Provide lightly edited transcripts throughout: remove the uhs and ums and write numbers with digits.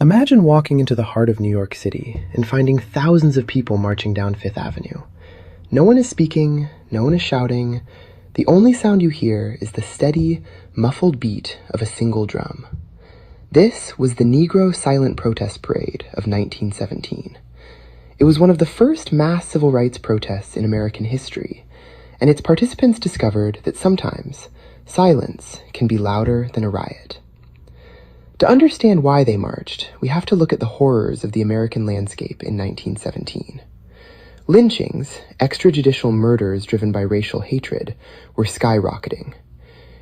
Imagine walking into the heart of New York City and finding thousands of people marching down Fifth Avenue. No one is speaking, no one is shouting. The only sound you hear is the steady, muffled beat of a single drum. This was the Negro Silent Protest Parade of 1917. It was one of the first mass civil rights protests in American history, and its participants discovered that sometimes silence can be louder than a riot. To understand why they marched, we have to look at the horrors of the American landscape in 1917. Lynchings, extrajudicial murders driven by racial hatred, were skyrocketing.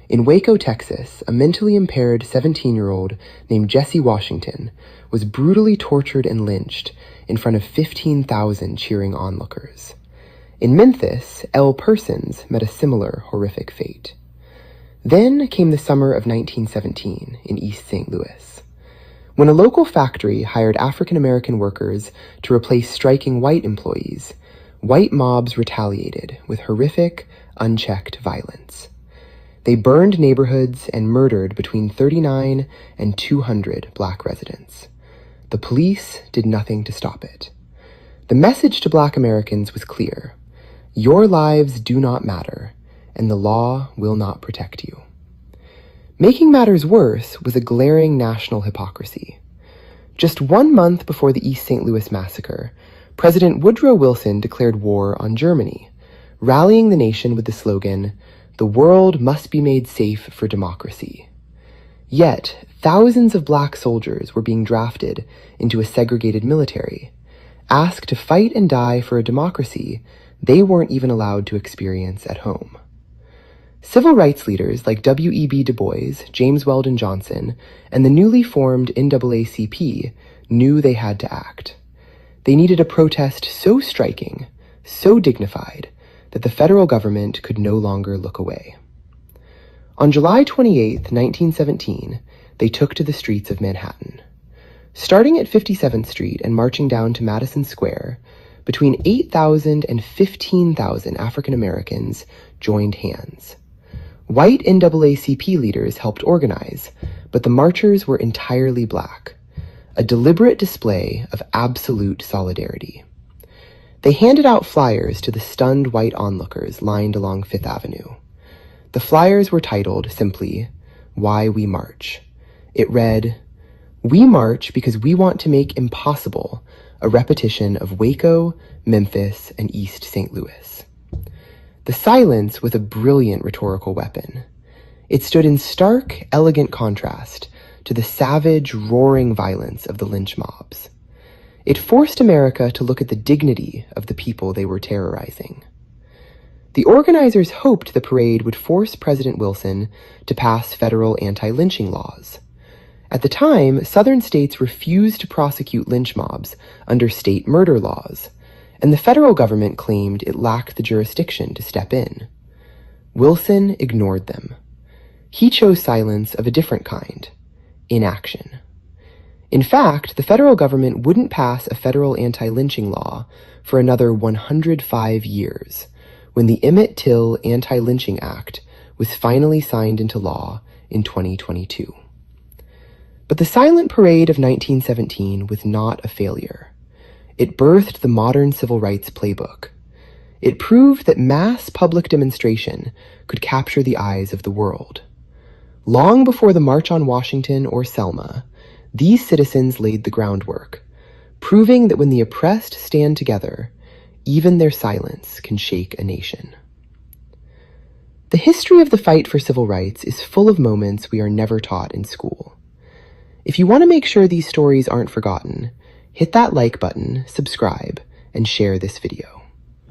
In Waco, Texas, a mentally impaired 17-year-old named Jesse Washington was brutally tortured and lynched in front of 15,000 cheering onlookers. In Memphis, L. Persons met a similar horrific fate. Then came the summer of 1917 in East St. Louis, when a local factory hired African-American workers to replace striking white employees. White mobs retaliated with horrific, unchecked violence. They burned neighborhoods and murdered between 39 and 200 black residents. The police did nothing to stop it. The message to black Americans was clear: your lives do not matter, and the law will not protect you. Making matters worse was a glaring national hypocrisy. Just 1 month before the East St. Louis massacre, President Woodrow Wilson declared war on Germany, rallying the nation with the slogan, "The world must be made safe for democracy." Yet, thousands of black soldiers were being drafted into a segregated military, asked to fight and die for a democracy they weren't even allowed to experience at home. Civil rights leaders like W.E.B. Du Bois, James Weldon Johnson, and the newly formed NAACP knew they had to act. They needed a protest so striking, so dignified, that the federal government could no longer look away. On July 28, 1917, they took to the streets of Manhattan. Starting at 57th Street and marching down to Madison Square, between 8,000 and 15,000 African Americans joined hands. White NAACP leaders helped organize, but the marchers were entirely black, a deliberate display of absolute solidarity. They handed out flyers to the stunned white onlookers lined along Fifth Avenue. The flyers were titled simply, "Why We March." It read, "We march because we want to make impossible a repetition of Waco, Memphis, and East St. Louis." The silence was a brilliant rhetorical weapon. It stood in stark, elegant contrast to the savage, roaring violence of the lynch mobs. It forced America to look at the dignity of the people they were terrorizing. The organizers hoped the parade would force President Wilson to pass federal anti-lynching laws. At the time, Southern states refused to prosecute lynch mobs under state murder laws, and the federal government claimed it lacked the jurisdiction to step in. Wilson ignored them. He chose silence of a different kind: inaction. In fact, the federal government wouldn't pass a federal anti-lynching law for another 105 years, when the Emmett Till Anti-Lynching Act was finally signed into law in 2022. But the silent parade of 1917 was not a failure. It birthed the modern civil rights playbook. It proved that mass public demonstration could capture the eyes of the world. Long before the March on Washington or Selma, these citizens laid the groundwork, proving that when the oppressed stand together, even their silence can shake a nation. The history of the fight for civil rights is full of moments we are never taught in school. If you want to make sure these stories aren't forgotten, hit that like button, subscribe, and share this video.